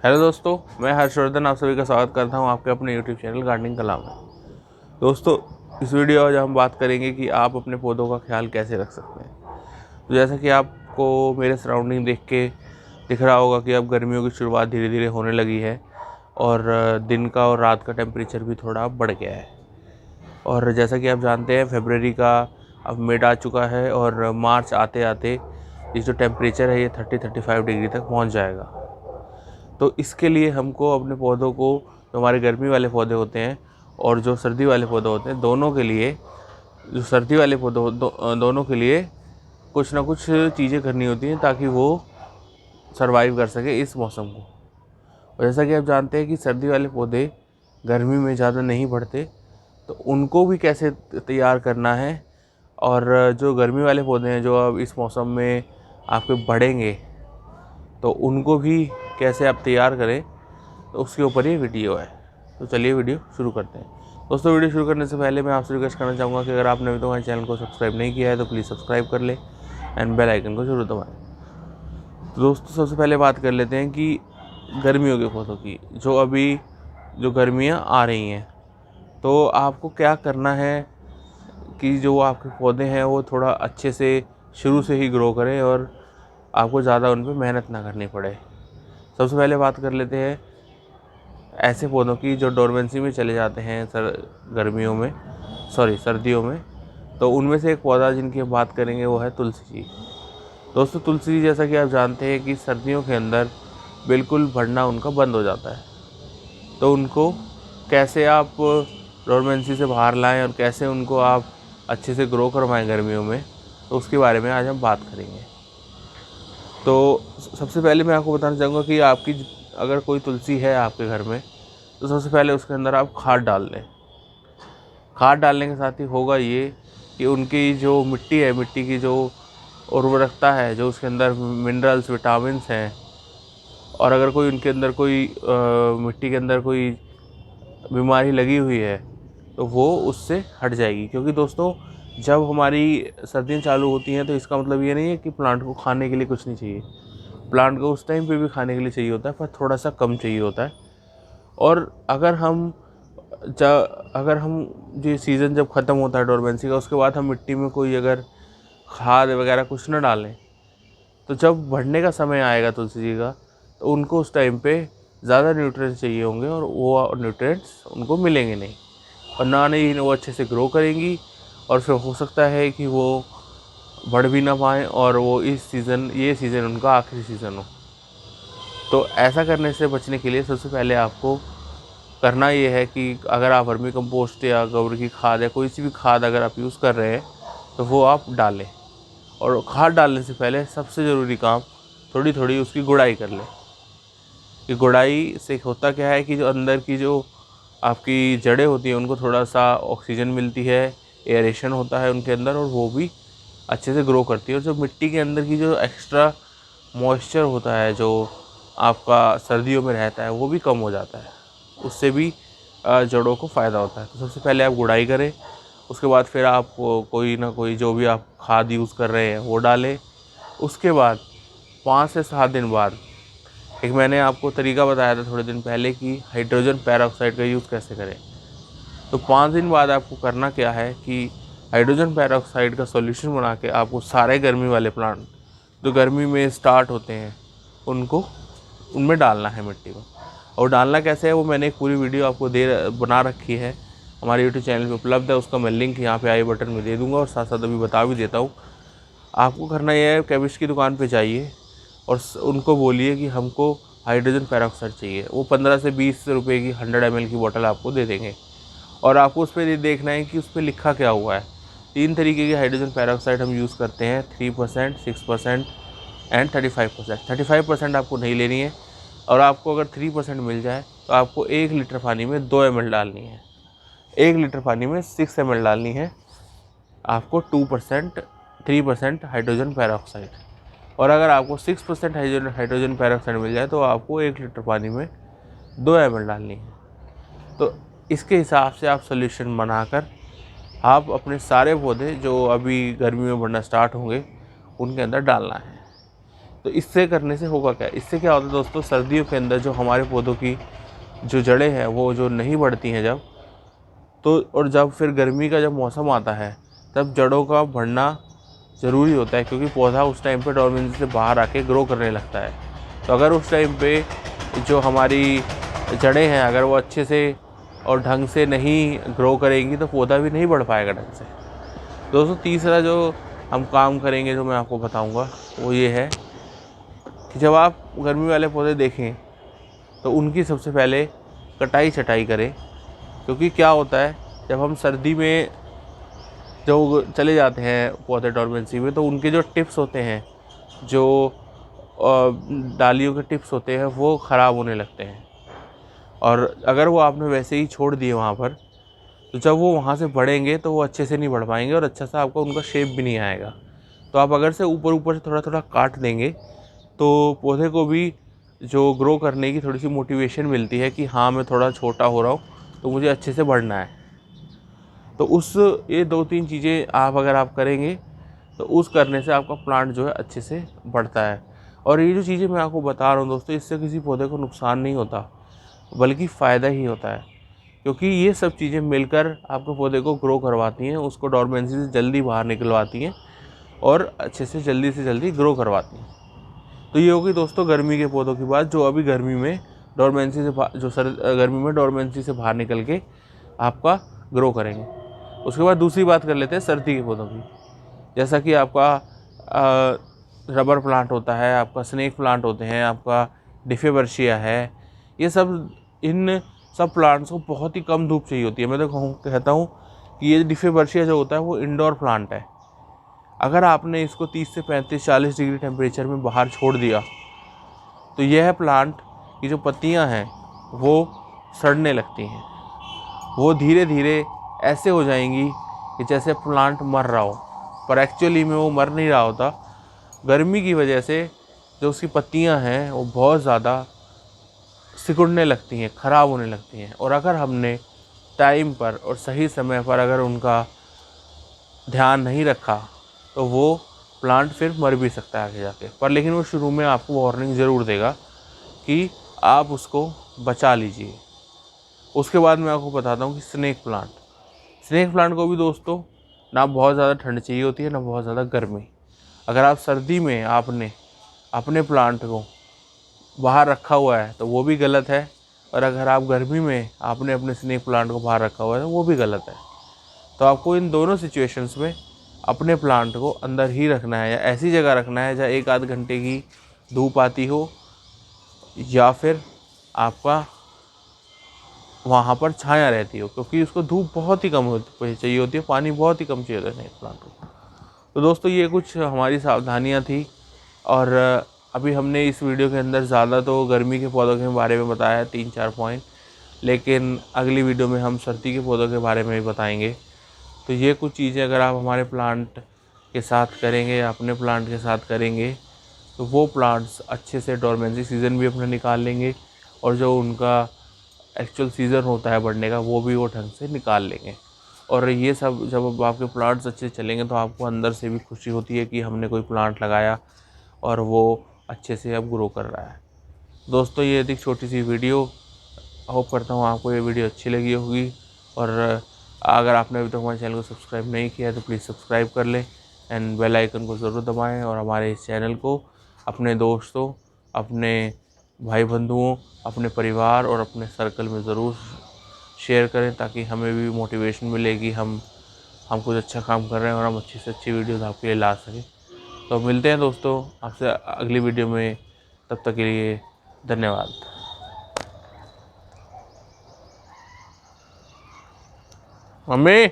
Hello दोस्तों, मैं हर्षवर्धन आप सभी का स्वागत करता हूं आपके अपने यूट्यूब चैनल गार्डनिंग कला में। दोस्तों, इस वीडियो आज हम बात करेंगे कि आप अपने पौधों का ख्याल कैसे रख सकते हैं। तो जैसा कि आपको मेरे सराउंडिंग देख के दिख रहा होगा कि अब गर्मियों की शुरुआत धीरे धीरे होने लगी है और दिन का और रात का टेम्परेचर भी थोड़ा बढ़ गया है। और जैसा कि आप जानते हैं, फरवरी का अब मिड आ चुका है और मार्च आते आते ये जो टेम्परेचर है ये 30-35 डिग्री तक पहुँच जाएगा। तो इसके लिए हमको अपने पौधों को, जो हमारे गर्मी वाले पौधे होते हैं और जो सर्दी वाले पौधे होते हैं, दोनों के लिए, जो सर्दी वाले पौधे दोनों के लिए कुछ ना कुछ चीज़ें करनी होती हैं ताकि वो सरवाइव कर सके इस मौसम को। और जैसा कि आप जानते हैं कि सर्दी वाले पौधे गर्मी में ज़्यादा नहीं बढ़ते, तो उनको भी कैसे तैयार करना है। और जो गर्मी वाले पौधे हैं जो अब इस मौसम में आपके बढ़ेंगे, तो उनको भी कैसे आप तैयार करें, तो उसके ऊपर ये वीडियो है। तो चलिए वीडियो शुरू करते हैं। दोस्तों, वीडियो शुरू करने से पहले मैं आपसे रिक्वेस्ट करना चाहूँगा कि अगर आपने अभी तक हमारे चैनल को सब्सक्राइब नहीं किया है तो प्लीज़ सब्सक्राइब कर ले एंड बेल आइकन को जरूर दबाएं। तो दोस्तों, सबसे पहले बात कर लेते हैं कि गर्मियों के पौधों की। जो गर्मियाँ आ रही हैं, तो आपको क्या करना है कि जो आपके पौधे हैं वो थोड़ा अच्छे से शुरू से ही ग्रो करें और आपको ज़्यादा उन पर मेहनत ना करनी पड़े। सबसे पहले बात कर लेते हैं ऐसे पौधों की जो डोरमेंसी में चले जाते हैं सर्दियों में। तो उनमें से एक पौधा जिनकी हम बात करेंगे वो है तुलसी जी। दोस्तों, तुलसी जी, जैसा कि आप जानते हैं कि सर्दियों के अंदर बिल्कुल बढ़ना उनका बंद हो जाता है। तो उनको कैसे आप डोरमेंसी से बाहर लाएं और कैसे उनको आप अच्छे से ग्रो करवाएं गर्मियों में, तो उसके बारे में आज हम बात करेंगे। तो सबसे पहले मैं आपको बताना चाहूँगा कि आपकी अगर कोई तुलसी है आपके घर में, तो सबसे पहले उसके अंदर आप खाद डाल दें। खाद डालने के साथ ही होगा ये कि उनकी जो मिट्टी है, मिट्टी की जो उर्वरकता है, जो उसके अंदर मिनरल्स, विटामिन्स हैं, और अगर कोई उनके अंदर कोई मिट्टी के अंदर कोई बीमारी लगी हुई है, तो वो उससे हट जाएगी। क्योंकि दोस्तों, जब हमारी सर्दियाँ चालू होती हैं तो इसका मतलब ये नहीं है कि प्लांट को खाने के लिए कुछ नहीं चाहिए। प्लांट को उस टाइम पे भी खाने के लिए चाहिए होता है, पर थोड़ा सा कम चाहिए होता है। और अगर हम ये सीज़न जब ख़त्म होता है डोरमेंसी का, उसके बाद हम मिट्टी में कोई अगर खाद वगैरह कुछ न डालें, तो जब बढ़ने का समय आएगा तुलसी जी का, तो उनको उस टाइम पे ज़्यादा न्यूट्रिएंट्स चाहिए होंगे और वो न्यूट्रिएंट्स उनको मिलेंगे नहीं, और ना ही वो अच्छे से ग्रो करेंगी। और फिर हो सकता है कि वो बढ़ भी ना पाएँ और वो ये सीज़न उनका आखिरी सीज़न हो। तो ऐसा करने से बचने के लिए सबसे पहले आपको करना ये है कि अगर आप वर्मी कंपोस्ट या गोबर की खाद या कोई सी भी खाद अगर आप यूज़ कर रहे हैं, तो वो आप डालें। और खाद डालने से पहले सबसे ज़रूरी काम, थोड़ी थोड़ी उसकी गुड़ाई कर लें। कि गुड़ाई से होता क्या है कि जो अंदर की जो आपकी जड़ें होती हैं उनको थोड़ा सा ऑक्सीजन मिलती है, एयरेशन होता है उनके अंदर, और वो भी अच्छे से ग्रो करती है। और जो मिट्टी के अंदर की जो एक्स्ट्रा मॉइस्चर होता है जो आपका सर्दियों में रहता है, वो भी कम हो जाता है। उससे भी जड़ों को फ़ायदा होता है। तो सबसे पहले आप गुड़ाई करें, उसके बाद फिर आप कोई ना कोई जो भी आप खाद यूज़ कर रहे हैं वो डालें। उसके बाद 5 से 7 दिन बाद एक मैंने आपको तरीका बताया था थोड़े दिन पहले कि हाइड्रोजन पेरोक्साइड का यूज़ कैसे करें। तो 5 दिन बाद आपको करना क्या है कि हाइड्रोजन पेरोक्साइड का सॉल्यूशन बना के आपको सारे गर्मी वाले प्लांट जो गर्मी में स्टार्ट होते हैं उनको उनमें डालना है मिट्टी में। और डालना कैसे है वो मैंने एक पूरी वीडियो आपको बना रखी है, हमारे यूट्यूब चैनल पे उपलब्ध है। उसका मैं लिंक यहाँ पे आई बटन में दे दूँगा और साथ साथ अभी बता भी देता हूँ। आपको करना यह है, केमिस्ट की दुकान पे जाइए और उनको बोलिए कि हमको हाइड्रोजन पेरोक्साइड चाहिए। वो 15 से 20 रुपये की 100 ml की बोतल आपको दे देंगे। और आपको उस पर ये देखना है कि उस पर लिखा क्या हुआ है। 3 तरीके की हाइड्रोजन पेरोक्साइड हम यूज़ करते हैं, 3%, 6% एंड 35%। 35% आपको नहीं लेनी है, और आपको अगर 3% मिल जाए तो आपको 1 लीटर पानी में 2 ml डालनी है। 1 लीटर पानी में 6 ml डालनी है आपको 3% हाइड्रोजन पेरोक्साइड। और अगर आपको 6% हाइड्रोजन पेरोक्साइड मिल जाए तो आपको 1 लीटर पानी में 2 ml डालनी है। तो इसके हिसाब से आप सोल्यूशन बनाकर आप अपने सारे पौधे जो अभी गर्मी में बढ़ना स्टार्ट होंगे उनके अंदर डालना है। तो इससे करने से होगा क्या, इससे क्या होता है दोस्तों, सर्दियों के अंदर जो हमारे पौधों की जो जड़ें हैं वो जो नहीं बढ़ती हैं जब, तो और जब फिर गर्मी का जब मौसम आता है तब जड़ों का बढ़ना ज़रूरी होता है, क्योंकि पौधा उस टाइम पे डोरमेंसी से बाहर आके ग्रो करने लगता है। तो अगर उस टाइम पे जो हमारी जड़ें हैं अगर वो अच्छे से और ढंग से नहीं ग्रो करेंगी तो पौधा भी नहीं बढ़ पाएगा ढंग से। दोस्तों तीसरा जो हम काम करेंगे जो मैं आपको बताऊंगा वो ये है कि जब आप गर्मी वाले पौधे देखें तो उनकी सबसे पहले कटाई छटाई करें, क्योंकि क्या होता है जब हम सर्दी में जो चले जाते हैं पौधे डोरमेंसी में तो उनके जो टिप्स होते हैं, जो डालियों के टिप्स होते हैं वो ख़राब होने लगते हैं। और अगर वो आपने वैसे ही छोड़ दिए वहाँ पर, तो जब वो वहाँ से बढ़ेंगे तो वो अच्छे से नहीं बढ़ पाएंगे और अच्छा सा आपका उनका शेप भी नहीं आएगा। तो आप अगर से ऊपर ऊपर से थोड़ा थोड़ा काट देंगे तो पौधे को भी जो ग्रो करने की थोड़ी सी मोटिवेशन मिलती है कि हाँ मैं थोड़ा छोटा हो रहा हूँ तो मुझे अच्छे से बढ़ना है। तो उस ये 2-3 चीज़ें अगर आप करेंगे तो उस करने से आपका प्लांट जो है अच्छे से बढ़ता है। और ये जो चीज़ें मैं आपको बता रहा हूँ दोस्तों, इससे किसी पौधे को नुकसान नहीं होता बल्कि फ़ायदा ही होता है, क्योंकि ये सब चीज़ें मिलकर आपके पौधे को ग्रो करवाती हैं, उसको डोरमेंसी से जल्दी बाहर निकलवाती हैं और अच्छे से जल्दी ग्रो करवाती हैं। तो ये होगी दोस्तों गर्मी के पौधों की बात, जो अभी गर्मी में डोरमेंसी से गर्मी में डोरमेंसी से बाहर निकल के आपका ग्रो करेंगे। उसके बाद दूसरी बात कर लेते हैं सर्दी के पौधों की। जैसा कि आपका रबर प्लांट होता है, आपका स्नेक प्लांट होते हैं, आपका डिफेबर्शिया है, ये सब इन सब प्लांट्स को बहुत ही कम धूप चाहिए होती है। मैं तो कहता हूँ कि ये डिफेबर्शिया जो होता है वो इंडोर प्लांट है। अगर आपने इसको 30 से 35-40 डिग्री टेम्परेचर में बाहर छोड़ दिया तो यह प्लांट की जो पत्तियां हैं वो सड़ने लगती हैं, वो धीरे धीरे ऐसे हो जाएंगी कि जैसे प्लांट मर रहा हो, पर एक्चुअली में वो मर नहीं रहा होता। गर्मी की वजह से जो उसकी पत्तियां हैं वो बहुत ज़्यादा सिकुड़ने लगती हैं, ख़राब होने लगती हैं। और अगर हमने टाइम पर और सही समय पर अगर उनका ध्यान नहीं रखा तो वो प्लांट फिर मर भी सकता है आगे जाके। पर लेकिन वो शुरू में आपको वार्निंग ज़रूर देगा कि आप उसको बचा लीजिए। उसके बाद मैं आपको बताता हूँ कि स्नेक प्लांट को भी दोस्तों ना बहुत ज़्यादा ठंड चाहिए होती है ना बहुत ज़्यादा गर्मी। अगर आप सर्दी में आपने अपने प्लांट को बाहर रखा हुआ है तो वो भी गलत है, और अगर आप गर्मी में आपने अपने स्नेक प्लांट को बाहर रखा हुआ है तो वो भी गलत है। तो आपको इन दोनों सिचुएशंस में अपने प्लांट को अंदर ही रखना है या ऐसी जगह रखना है जहाँ 1-8 घंटे की धूप आती हो, या फिर आपका वहाँ पर छाया रहती हो, क्योंकि उसको धूप बहुत ही कम चाहिए होती है, पानी बहुत ही कम चाहिए होता है स्नेक प्लांट को। तो दोस्तों ये कुछ हमारी सावधानियाँ थी, और अभी हमने इस वीडियो के अंदर ज़्यादा तो गर्मी के पौधों के बारे में बताया है 3-4 पॉइंट, लेकिन अगली वीडियो में हम सर्दी के पौधों के बारे में भी बताएंगे। तो ये कुछ चीज़ें अगर आप हमारे प्लांट के साथ करेंगे या अपने प्लांट के साथ करेंगे तो वो प्लांट्स अच्छे से डोरमेंसी सीज़न भी अपना निकाल लेंगे, और जो उनका एक्चुअल सीज़न होता है बढ़ने का वो भी वो ढंग से निकाल लेंगे। और ये सब जब आपके प्लांट्स अच्छे चलेंगे तो आपको अंदर से भी खुशी होती है कि हमने कोई प्लांट लगाया और वो अच्छे से अब ग्रो कर रहा है। दोस्तों ये एक छोटी सी वीडियो, होप करता हूँ आपको ये वीडियो अच्छी लगी होगी। और अगर आपने अभी तक हमारे चैनल को सब्सक्राइब नहीं किया है तो प्लीज़ सब्सक्राइब कर लें एंड बेल आइकन को ज़रूर दबाएं, और हमारे इस चैनल को अपने दोस्तों, अपने भाई बंधुओं, अपने परिवार और अपने सर्कल में ज़रूर शेयर करें, ताकि हमें भी मोटिवेशन मिले कि हम कुछ अच्छा काम कर रहे हैं और हम अच्छी से अच्छी वीडियोज़ आपके लिए ला सकें। तो मिलते हैं दोस्तों आपसे अगली वीडियो में, तब तक के लिए धन्यवाद। मम्मी।